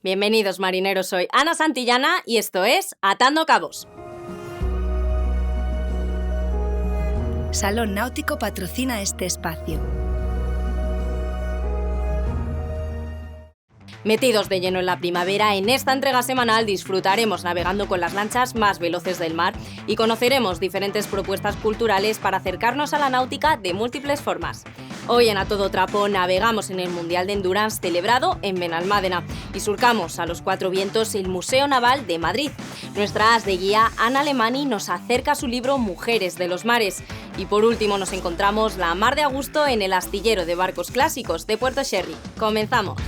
Bienvenidos marineros, soy Ana Santillana y esto es Atando Cabos. Salón Náutico patrocina este espacio. Metidos de lleno en la primavera, en esta entrega semanal disfrutaremos navegando con las lanchas más veloces del mar y conoceremos diferentes propuestas culturales para acercarnos a la náutica de múltiples formas. Hoy en A Todo Trapo navegamos en el Mundial de Endurance celebrado en Benalmádena y surcamos a los cuatro vientos el Museo Naval de Madrid. Nuestra as de guía, Ana Alemany, nos acerca a su libro Mujeres de los Mares. Y por último nos encontramos la mar de a gusto en el astillero de barcos clásicos de Puerto Sherry. ¡Comenzamos!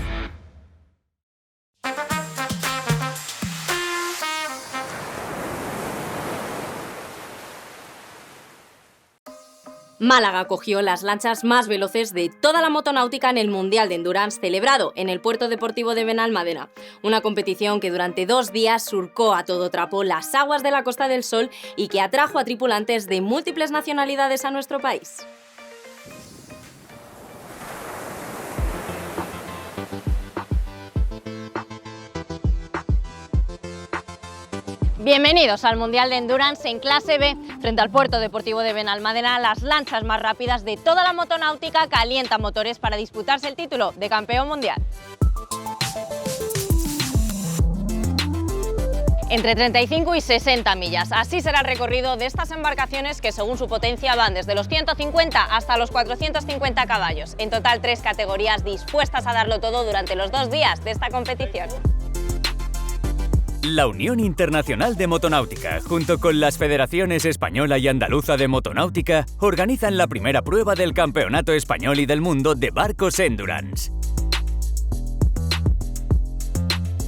Málaga acogió las lanchas más veloces de toda la motonáutica en el Mundial de Endurance celebrado en el Puerto Deportivo de Benalmádena, una competición que durante 2 días surcó a todo trapo las aguas de la Costa del Sol y que atrajo a tripulantes de múltiples nacionalidades a nuestro país. Bienvenidos al Mundial de Endurance en clase B. Frente al Puerto Deportivo de Benalmádena, las lanchas más rápidas de toda la motonáutica calientan motores para disputarse el título de campeón mundial. Entre 35 y 60 millas, así será el recorrido de estas embarcaciones que según su potencia van desde los 150 hasta los 450 caballos. En total 3 categorías dispuestas a darlo todo durante los 2 días de esta competición. La Unión Internacional de Motonáutica, junto con las Federaciones Española y Andaluza de Motonáutica, organizan la primera prueba del Campeonato Español y del Mundo de Barcos Endurance.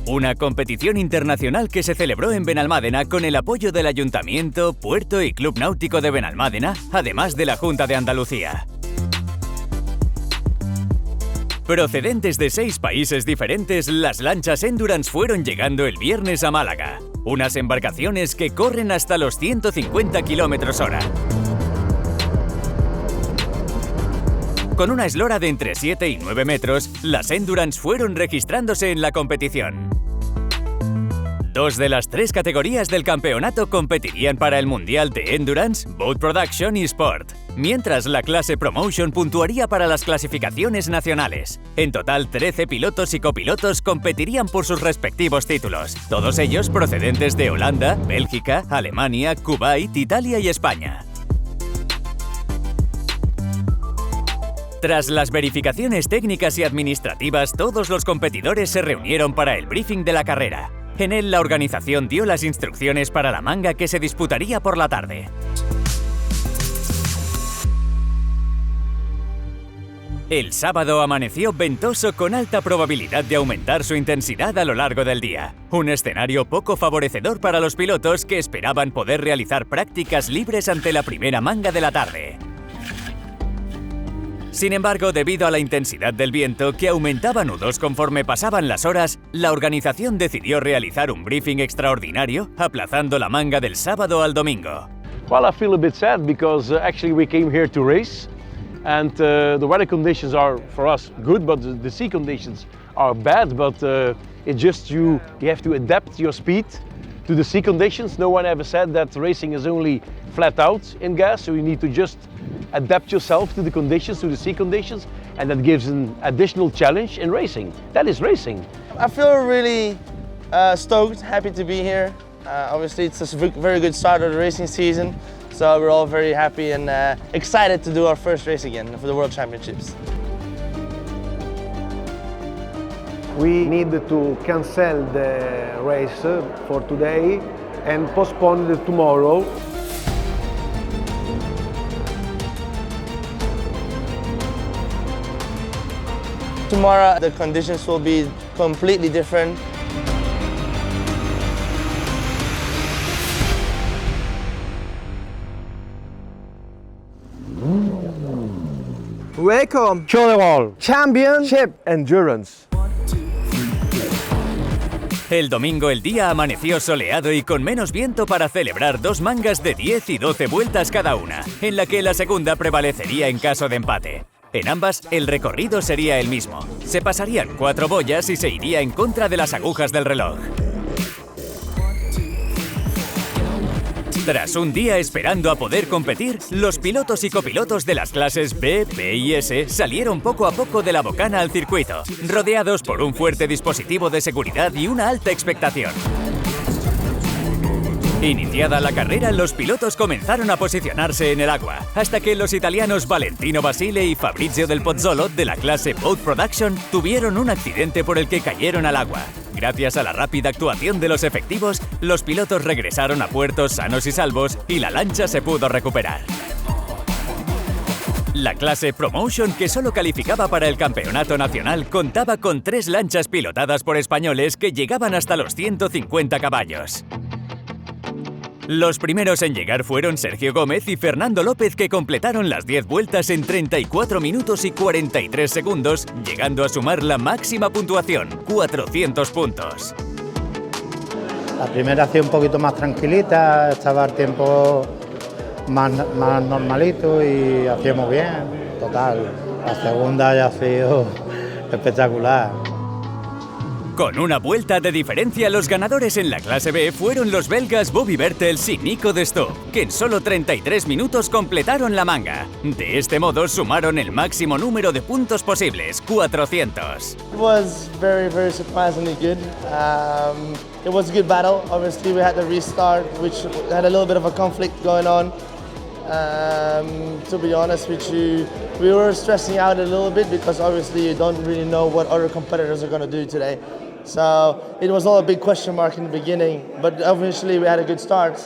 Una competición internacional que se celebró en Benalmádena con el apoyo del Ayuntamiento, Puerto y Club Náutico de Benalmádena, además de la Junta de Andalucía. Procedentes de 6 países diferentes, las lanchas Endurance fueron llegando el viernes a Málaga. Unas embarcaciones que corren hasta los 150 km/h. Con una eslora de entre 7 y 9 metros, las Endurance fueron registrándose en la competición. 2 de las 3 categorías del campeonato competirían para el Mundial de Endurance, Boat Production y Sport, mientras la clase Promotion puntuaría para las clasificaciones nacionales. En total, 13 pilotos y copilotos competirían por sus respectivos títulos, todos ellos procedentes de Holanda, Bélgica, Alemania, Kuwait, Italia y España. Tras las verificaciones técnicas y administrativas, todos los competidores se reunieron para el briefing de la carrera. En él, la organización dio las instrucciones para la manga que se disputaría por la tarde. El sábado amaneció ventoso con alta probabilidad de aumentar su intensidad a lo largo del día. Un escenario poco favorecedor para los pilotos que esperaban poder realizar prácticas libres ante la primera manga de la tarde. Sin embargo, debido a la intensidad del viento, que aumentaba nudos conforme pasaban las horas, la organización decidió realizar un briefing extraordinario, aplazando la manga del sábado al domingo. Well, I feel a bit sad because actually we came here to race, and the weather conditions are for us good, but the sea conditions are bad. But it's just you have to adapt your speed to the sea conditions. No one ever said that racing is only flat out in gas, so you need to just adapt yourself to the conditions, to the sea conditions, and that gives an additional challenge in racing. That is racing. I feel really stoked, happy to be here. Obviously it's a very good start of the racing season, so we're all very happy and excited to do our first race again for the World Championships. We need to cancel the race for today and postpone it tomorrow. Tomorrow the conditions will be completely different. Welcome to the World Championship Endurance. El domingo el día amaneció soleado y con menos viento para celebrar 2 mangas de 10 y 12 vueltas cada una, en la que la segunda prevalecería en caso de empate. En ambas, el recorrido sería el mismo. Se pasarían 4 boyas y se iría en contra de las agujas del reloj. Tras un día esperando a poder competir, los pilotos y copilotos de las clases B, P y S salieron poco a poco de la bocana al circuito, rodeados por un fuerte dispositivo de seguridad y una alta expectación. Iniciada la carrera, los pilotos comenzaron a posicionarse en el agua, hasta que los italianos Valentino Basile y Fabrizio Del Pozzolo, de la clase Boat Production, tuvieron un accidente por el que cayeron al agua. Gracias a la rápida actuación de los efectivos, los pilotos regresaron a puerto sanos y salvos y la lancha se pudo recuperar. La clase Promotion, que solo calificaba para el campeonato nacional, contaba con 3 lanchas pilotadas por españoles que llegaban hasta los 150 caballos. Los primeros en llegar fueron Sergio Gómez y Fernando López, que completaron las 10 vueltas en 34 minutos y 43 segundos, llegando a sumar la máxima puntuación, 400 puntos. La primera hacía un poquito más tranquilita, estaba el tiempo más normalito y hacíamos bien, total. La segunda ya ha sido espectacular. Con una vuelta de diferencia, los ganadores en la clase B fueron los belgas Bobby Bertels y Nico de Stoop, que en solo 33 minutos completaron la manga. De este modo sumaron el máximo número de puntos posibles, 400. It was very surprisingly good. It was a good battle. Obviously we had to restart, which had a little bit of a conflict going on. To be honest with you, we were stressing out a little bit because obviously you don't really know what other competitors are going to do today. So it was all a big question mark in the beginning, but eventually we had a good start.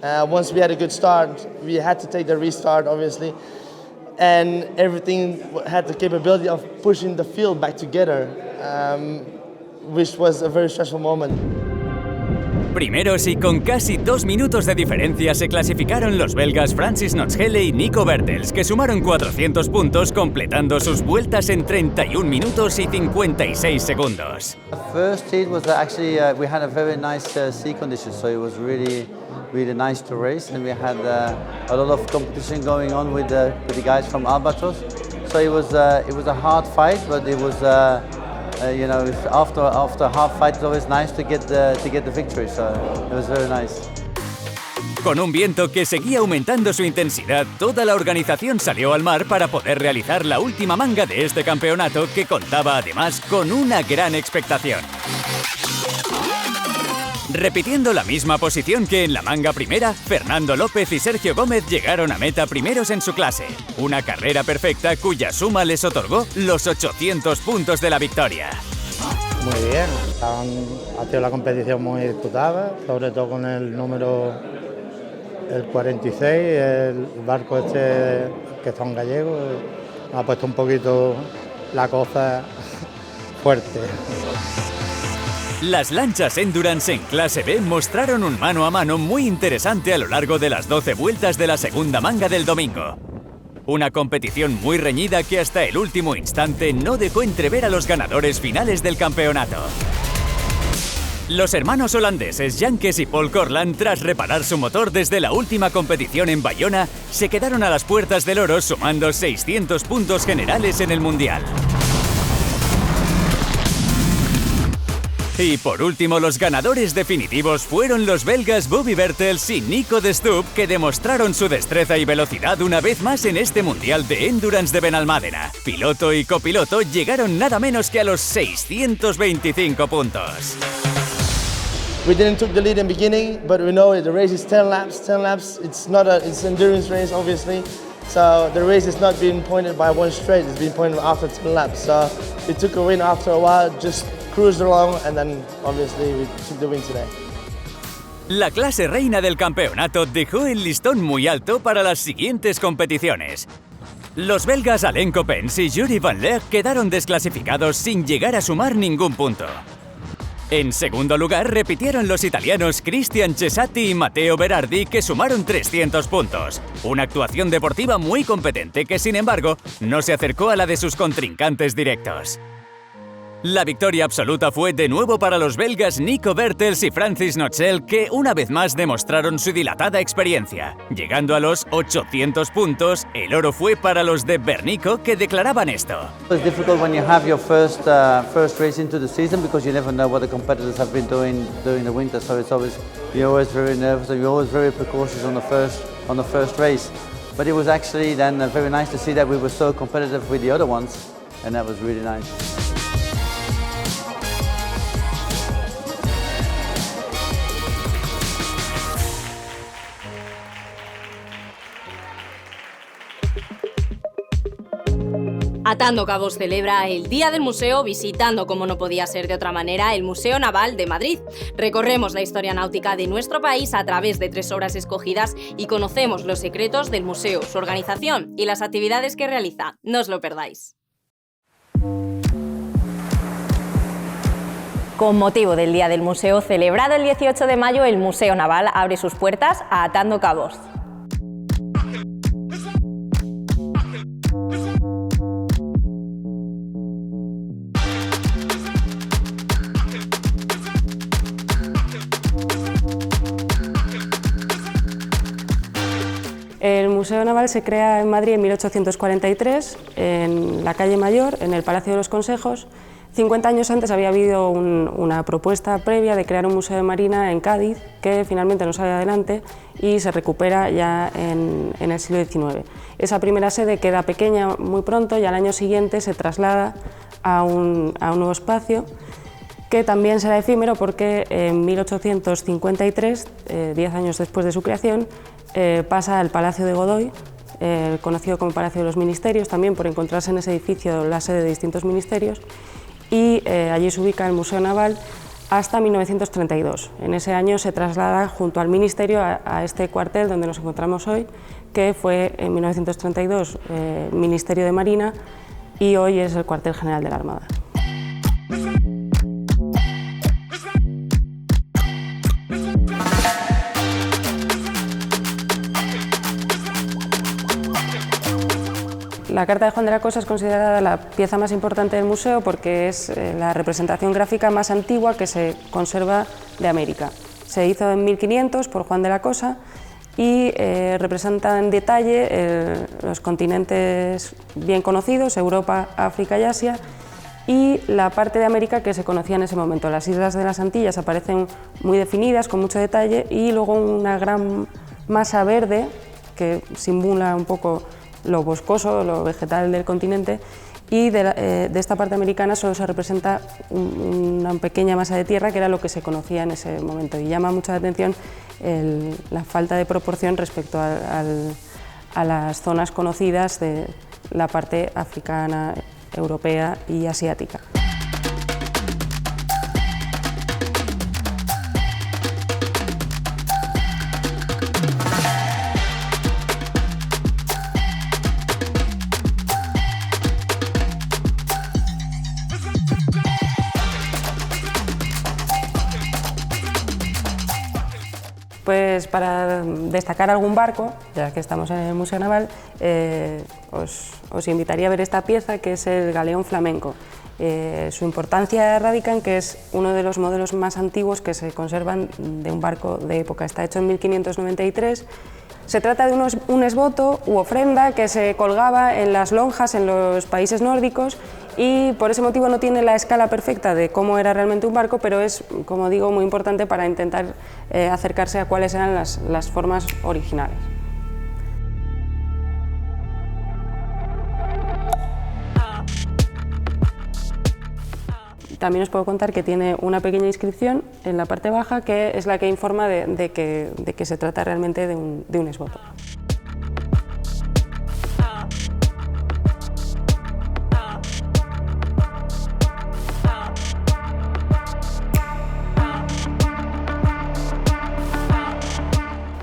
Once we had a good start, we had to take the restart, obviously, and everything had the capability of pushing the field back together, which was a very stressful moment. Primeros y con casi 2 minutos de diferencia se clasificaron los belgas Francis Notschelle y Nico Bertels, que sumaron 400 puntos completando sus vueltas en 31 minutos y 56 segundos. The first heat was actually we had a very nice sea condition, so it was really nice to race, and we had a lot of competition going on with the guys from Albatros. So it was a hard fight, but it was. You know, after a hard fight, it's always nice to get the victory. So it was very nice. Con un viento que seguía aumentando su intensidad, toda la organización salió al mar para poder realizar la última manga de este campeonato, que contaba además con una gran expectación. Repitiendo la misma posición que en la manga primera, Fernando López y Sergio Gómez llegaron a meta primeros en su clase. Una carrera perfecta cuya suma les otorgó los 800 puntos de la victoria. Muy bien, ha sido la competición muy disputada, sobre todo con el número el 46, el barco este que son gallegos, ha puesto un poquito la cosa fuerte. Las lanchas Endurance en clase B mostraron un mano a mano muy interesante a lo largo de las 12 vueltas de la segunda manga del domingo. Una competición muy reñida que hasta el último instante no dejó entrever a los ganadores finales del campeonato. Los hermanos holandeses Jankes y Paul Corland, tras reparar su motor desde la última competición en Bayona, se quedaron a las puertas del oro sumando 600 puntos generales en el Mundial. Y por último, los ganadores definitivos fueron los belgas Bobby Bertels y Nico de Stoop, que demostraron su destreza y velocidad una vez más en este Mundial de Endurance de Benalmádena. Piloto y copiloto llegaron nada menos que a los 625 puntos. We didn't take the lead in the beginning, but we know the race is 10 laps. 10 laps, it's an endurance race, obviously. So the race is not being pointed by one straight, it's being pointed after 10 laps. So we took a win after a while, just cruised along, and then obviously we took the win today. La clase reina del campeonato dejó el listón muy alto para las siguientes competiciones. Los belgas Alain Coppens y Jury Van Leer quedaron desclasificados sin llegar a sumar ningún punto. En segundo lugar, repitieron los italianos Cristian Cesati y Matteo Berardi, que sumaron 300 puntos. Una actuación deportiva muy competente que, sin embargo, no se acercó a la de sus contrincantes directos. La victoria absoluta fue de nuevo para los belgas Nico Bertels y Francis Notchel, que una vez más demostraron su dilatada experiencia. Llegando a los 800 puntos, el oro fue para los de Bernico, que declaraban esto. It's difficult when you have your first race into the season because you never know what the competitors have been doing during the winter. So it's always, you're always very nervous and you're always very precautious on the first race. But it was actually then very nice to see that we were so competitive with the other ones, and that was really nice. Atando Cabos celebra el Día del Museo visitando, como no podía ser de otra manera, el Museo Naval de Madrid. Recorremos la historia náutica de nuestro país a través de 3 obras escogidas y conocemos los secretos del museo, su organización y las actividades que realiza. No os lo perdáis. Con motivo del Día del Museo celebrado el 18 de mayo, el Museo Naval abre sus puertas a Atando Cabos. El Museo Naval se crea en Madrid en 1843, en la calle Mayor, en el Palacio de los Consejos. 50 años antes había habido una propuesta previa de crear un museo de marina en Cádiz, que finalmente no sale adelante y se recupera ya en el siglo XIX. Esa primera sede queda pequeña muy pronto y al año siguiente se traslada a un nuevo espacio, que también será efímero porque en 1853, 10 años después de su creación, pasa al Palacio de Godoy, conocido como Palacio de los Ministerios, también por encontrarse en ese edificio la sede de distintos ministerios, y allí se ubica el Museo Naval hasta 1932. En ese año se traslada junto al Ministerio a este cuartel donde nos encontramos hoy, que fue en 1932 Ministerio de Marina y hoy es el cuartel general de la Armada. La Carta de Juan de la Cosa es considerada la pieza más importante del museo porque es la representación gráfica más antigua que se conserva de América. Se hizo en 1500 por Juan de la Cosa y representa en detalle los continentes bien conocidos, Europa, África y Asia, y la parte de América que se conocía en ese momento. Las islas de las Antillas aparecen muy definidas, con mucho detalle, y luego una gran masa verde que simula un poco lo boscoso, lo vegetal del continente, y de esta parte americana solo se representa una pequeña masa de tierra, que era lo que se conocía en ese momento, y llama mucha atención la falta de proporción respecto a las zonas conocidas de la parte africana, europea y asiática. Pues para destacar algún barco, ya que estamos en el Museo Naval, os invitaría a ver esta pieza, que es el galeón flamenco. Su importancia radica en que es uno de los modelos más antiguos que se conservan de un barco de época. Está hecho en 1593. Se trata de un esboto u ofrenda que se colgaba en las lonjas en los países nórdicos, y por ese motivo no tiene la escala perfecta de cómo era realmente un barco, pero es, como digo, muy importante para intentar acercarse a cuáles eran las formas originales. También os puedo contar que tiene una pequeña inscripción en la parte baja, que es la que informa de que se trata realmente de un esboto.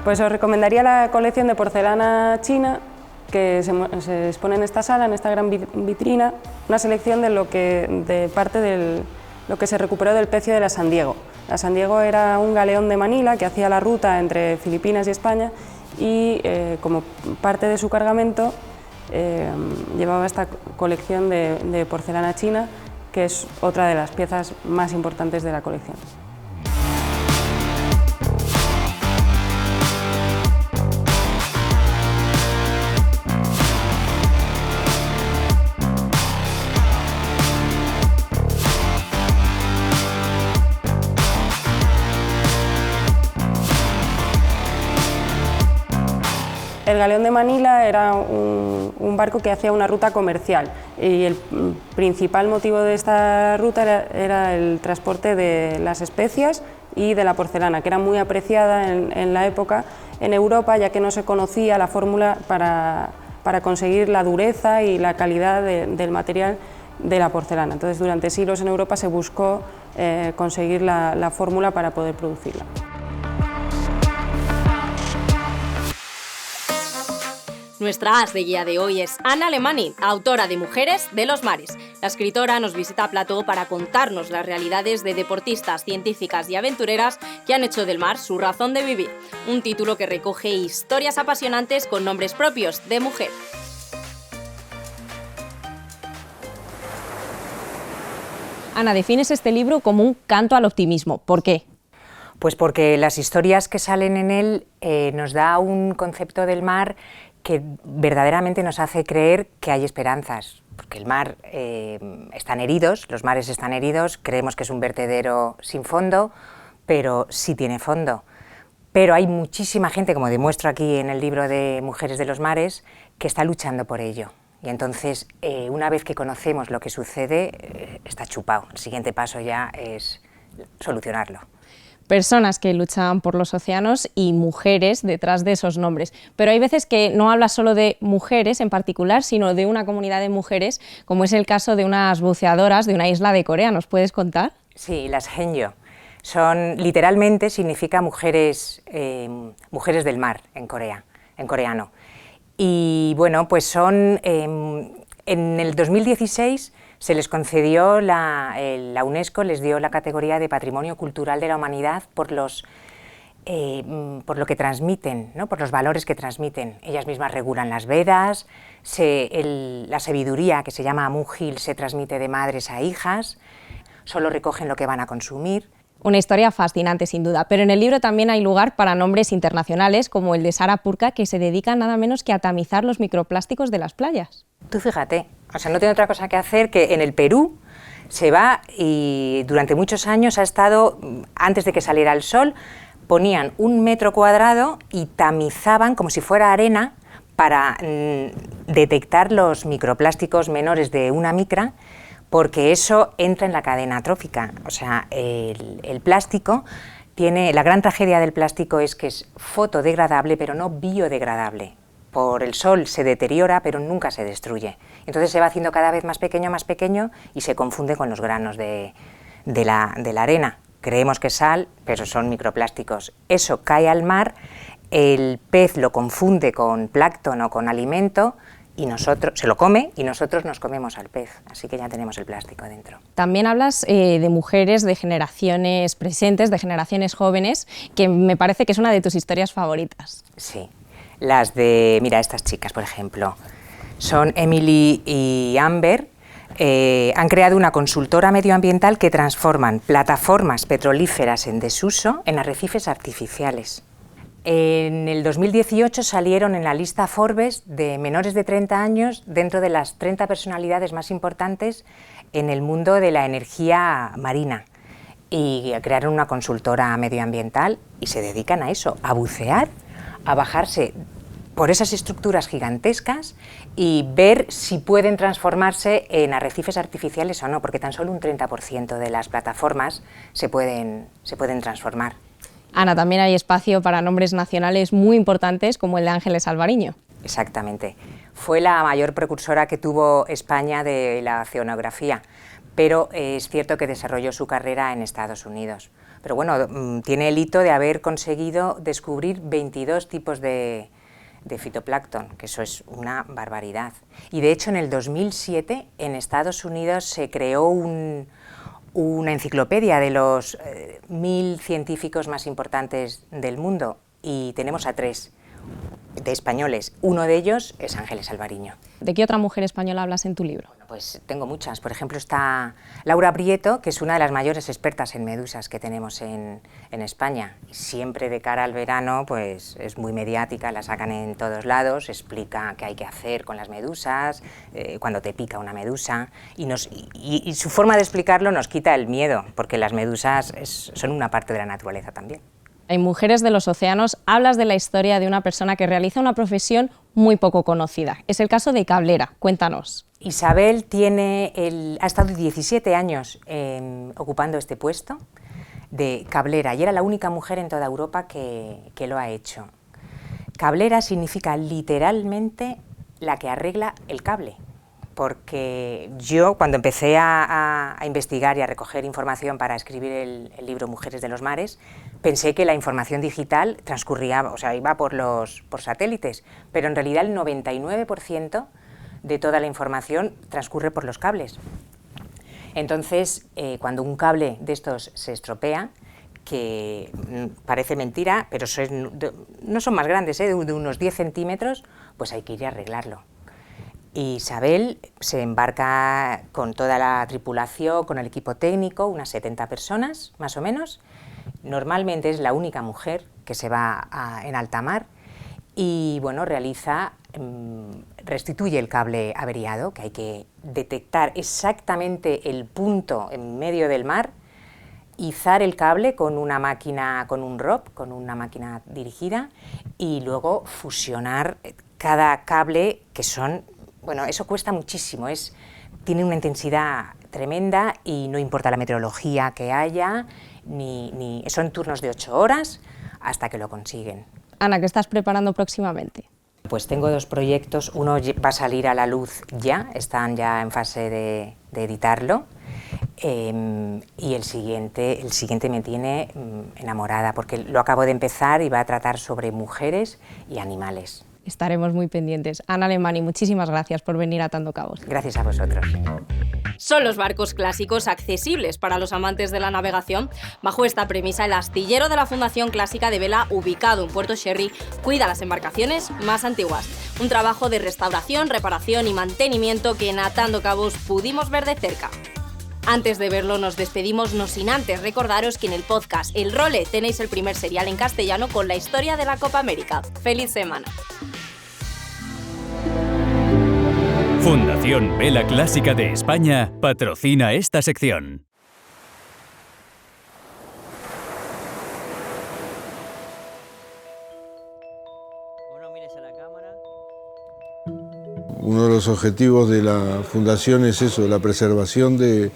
Pues os recomendaría la colección de porcelana china, que se expone en esta sala, en esta gran vitrina, una selección de parte de lo que se recuperó del pecio de la San Diego. La San Diego era un galeón de Manila que hacía la ruta entre Filipinas y España, y como parte de su cargamento llevaba esta colección de porcelana china, que es otra de las piezas más importantes de la colección. El galeón de Manila era un barco que hacía una ruta comercial y el principal motivo de esta ruta era el transporte de las especias y de la porcelana, que era muy apreciada en la época en Europa, ya que no se conocía la fórmula para conseguir la dureza y la calidad del material de la porcelana. Entonces, durante siglos en Europa se buscó conseguir la fórmula para poder producirla. Nuestra as de guía de hoy es Anna Lehmanni, autora de Mujeres de los Mares. La escritora nos visita a Plató para contarnos las realidades de deportistas, científicas y aventureras que han hecho del mar su razón de vivir. Un título que recoge historias apasionantes con nombres propios de mujer. Ana, defines este libro como un canto al optimismo. ¿Por qué? Pues porque las historias que salen en él nos da un concepto del mar que verdaderamente nos hace creer que hay esperanzas, porque el mar están heridos, los mares están heridos, creemos que es un vertedero sin fondo, pero sí tiene fondo. Pero hay muchísima gente, como demuestro aquí en el libro de Mujeres de los Mares, que está luchando por ello. Y entonces, una vez que conocemos lo que sucede, está chupado. El siguiente paso ya es solucionarlo. Personas que luchan por los océanos y mujeres detrás de esos nombres. Pero hay veces que no hablas solo de mujeres en particular, sino de una comunidad de mujeres, como es el caso de unas buceadoras de una isla de Corea. ¿Nos puedes contar? Sí, las Haenyeo. Son, literalmente, significa mujeres, mujeres del mar en Corea, en coreano. Y bueno, pues son, en el 2016, se les concedió, la UNESCO les dio la categoría de Patrimonio Cultural de la Humanidad por lo que transmiten, ¿no? Por los valores que transmiten. Ellas mismas regulan las Vedas, la sabiduría, que se llama Amúgil, se transmite de madres a hijas, solo recogen lo que van a consumir. Una historia fascinante, sin duda, pero en el libro también hay lugar para nombres internacionales, como el de Sara Purka, que se dedica nada menos que a tamizar los microplásticos de las playas. Tú fíjate, o sea, no tiene otra cosa que hacer que en el Perú se va y durante muchos años ha estado, antes de que saliera el sol, ponían 1 metro cuadrado y tamizaban como si fuera arena para detectar los microplásticos menores de 1 micra, porque eso entra en la cadena trófica. O sea, el plástico tiene, la gran tragedia del plástico es que es fotodegradable, pero no biodegradable. Por el sol se deteriora, pero nunca se destruye. Entonces se va haciendo cada vez más pequeño y se confunde con los granos de la arena. Creemos que es sal, pero son microplásticos. Eso cae al mar, el pez lo confunde con plancton o con alimento, y se lo come y nosotros nos comemos al pez, así que ya tenemos el plástico dentro. También hablas de mujeres de generaciones presentes, de generaciones jóvenes, que me parece que es una de tus historias favoritas. Sí, las de, mira, estas chicas, por ejemplo, son Emily y Amber, han creado una consultora medioambiental que transforman plataformas petrolíferas en desuso en arrecifes artificiales. En el 2018 salieron en la lista Forbes de menores de 30 años dentro de las 30 personalidades más importantes en el mundo de la energía marina y crearon una consultora medioambiental y se dedican a eso, a bucear, a bajarse por esas estructuras gigantescas y ver si pueden transformarse en arrecifes artificiales o no, porque tan solo un 30% de las plataformas se pueden transformar. Ana, también hay espacio para nombres nacionales muy importantes como el de Ángeles Alvariño. Exactamente. Fue la mayor precursora que tuvo España de la oceanografía, pero es cierto que desarrolló su carrera en Estados Unidos. Pero bueno, tiene el hito de haber conseguido descubrir 22 tipos de fitoplancton, que eso es una barbaridad. Y de hecho en el 2007 en Estados Unidos se creó una enciclopedia de los 1000 científicos más importantes del mundo y tenemos a 3. de españoles. Uno de ellos es Ángeles Alvariño. ¿De qué otra mujer española hablas en tu libro? Pues tengo muchas. Por ejemplo, está Laura Prieto, que es una de las mayores expertas en medusas que tenemos en España. Y siempre de cara al verano, pues es muy mediática, la sacan en todos lados, explica qué hay que hacer con las medusas, cuando te pica una medusa, y su forma de explicarlo nos quita el miedo, porque las medusas son una parte de la naturaleza también. En Mujeres de los Océanos hablas de la historia de una persona que realiza una profesión muy poco conocida. Es el caso de Cablera. Cuéntanos. Isabel ha estado 17 años ocupando este puesto de cablera y era la única mujer en toda Europa que lo ha hecho. Cablera significa literalmente la que arregla el cable, porque yo cuando empecé a investigar y a recoger información para escribir el libro Mujeres de los Mares, pensé que la información digital transcurría, o sea, iba por satélites, pero en realidad el 99% de toda la información transcurre por los cables. Entonces, cuando un cable de estos se estropea, que parece mentira, pero no son más grandes, de unos 10 centímetros, pues hay que ir a arreglarlo. Isabel se embarca con toda la tripulación, con el equipo técnico, unas 70 personas, más o menos. Normalmente es la única mujer que se va en alta mar y, bueno, restituye el cable averiado, que hay que detectar exactamente el punto en medio del mar, izar el cable con una máquina, con un ROP, con una máquina dirigida, y luego fusionar cada cable, que son... Bueno, eso cuesta muchísimo, tiene una intensidad tremenda y no importa la meteorología que haya, son turnos de 8 horas hasta que lo consiguen. Ana, ¿qué estás preparando próximamente? Pues tengo 2 proyectos, uno va a salir a la luz ya, están ya en fase de editarlo, y el siguiente me tiene enamorada, porque lo acabo de empezar y va a tratar sobre mujeres y animales. Estaremos muy pendientes. Ana Alemany, muchísimas gracias por venir a Atando Cabos. Gracias a vosotros. Son los barcos clásicos accesibles para los amantes de la navegación. Bajo esta premisa, el astillero de la Fundación Clásica de Vela, ubicado en Puerto Sherry, cuida las embarcaciones más antiguas. Un trabajo de restauración, reparación y mantenimiento que en Atando Cabos pudimos ver de cerca. Antes de verlo, nos despedimos, no sin antes recordaros que en el podcast El Role tenéis el primer serial en castellano con la historia de la Copa América. ¡Feliz semana! Fundación Vela Clásica de España patrocina esta sección. Uno de los objetivos de la Fundación es eso, la preservación de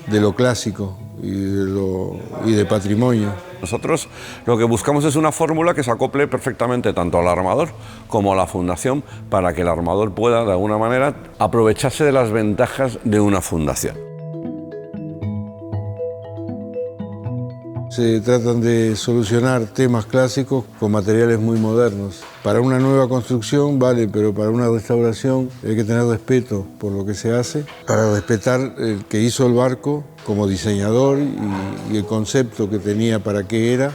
lo clásico y de patrimonio. Nosotros lo que buscamos es una fórmula que se acople perfectamente tanto al armador como a la fundación para que el armador pueda, de alguna manera, aprovecharse de las ventajas de una fundación. Se tratan de solucionar temas clásicos con materiales muy modernos. Para una nueva construcción vale, pero para una restauración hay que tener respeto por lo que se hace, para respetar el que hizo el barco como diseñador y el concepto que tenía para qué era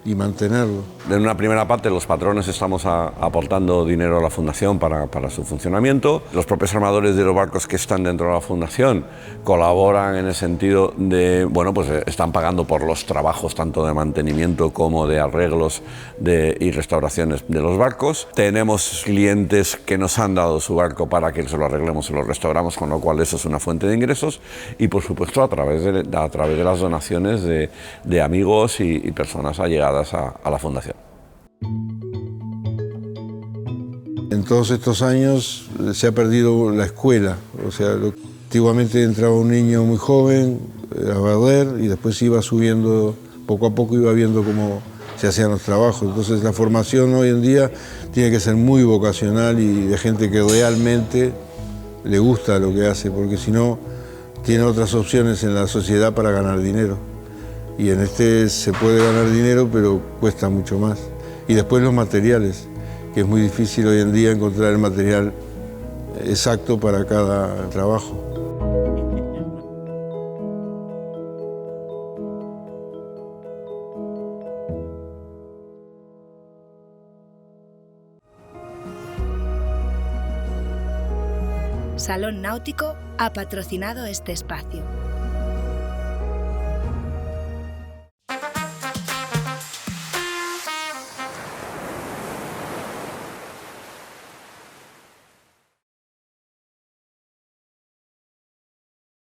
y mantenerlo. En una primera parte los patrones estamos aportando dinero a la fundación para su funcionamiento. Los propios armadores de los barcos que están dentro de la fundación colaboran en el sentido de, bueno, pues están pagando por los trabajos tanto de mantenimiento como de arreglos y restauraciones de los barcos. Tenemos clientes que nos han dado su barco para que se lo arreglemos y lo restauramos, con lo cual eso es una fuente de ingresos y por supuesto a través de las donaciones de amigos y personas allegadas a la fundación. En todos estos años se ha perdido la escuela, o sea, antiguamente entraba un niño muy joven a barrer y después iba subiendo, poco a poco iba viendo cómo se hacían los trabajos. Entonces la formación hoy en día tiene que ser muy vocacional y de gente que realmente le gusta lo que hace, porque si no tiene otras opciones en la sociedad para ganar dinero. Y en este se puede ganar dinero, pero cuesta mucho más. Y después los materiales, que es muy difícil hoy en día encontrar el material exacto para cada trabajo. Salón Náutico ha patrocinado este espacio.